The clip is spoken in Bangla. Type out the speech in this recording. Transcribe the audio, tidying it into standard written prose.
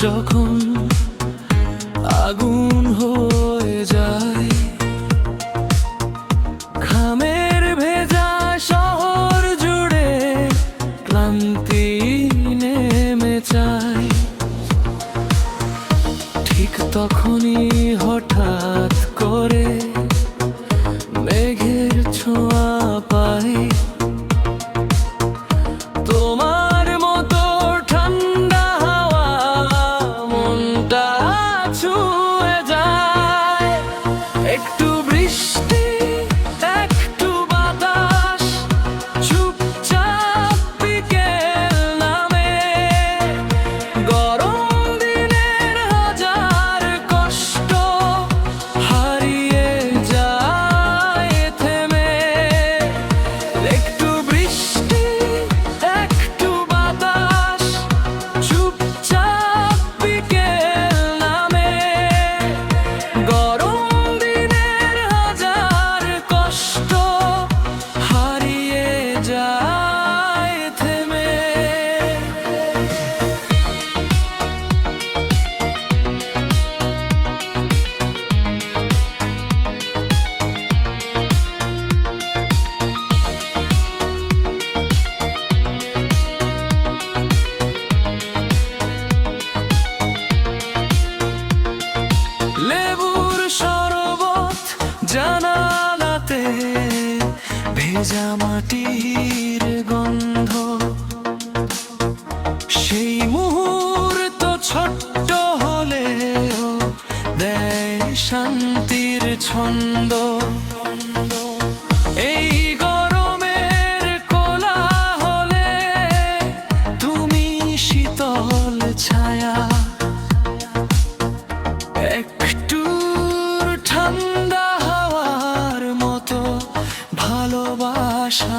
যখন আগুন হয়ে যায়, ঘামের ভেজা শহর জুড়ে ক্লান্তি নেমে যায়, ঠিক তখনই হঠাৎ করে মেঘের ছোঁয়া পাই। তোমার মতো ঠান্ডা হাওয়া মনটা ছুঁয়ে যায়। একটু বৃষ্টি, একটু বাতাস, চুপচাপ বিকেল নামে, গরম দিনের হাজার কষ্ট হারিয়ে যায় থেমে। একটু বৃষ্টি, একটু বাতাস, চুপচাপ বিকেল নামে, গরম দিনের হাজার কষ্ট হারিয়ে যায় থেমে। লেবুর শরবত জানালাতে, ভেজা মাটির গন্ধ, সেই মুহূর্ত ছোট্ট হলেও দেয় শান্তির ছন্দ। এই গরমের কোলাহলে তুমি শীতল ছায়া, একটু ঠান্ডা হাওয়ার মতো ভালোবাসা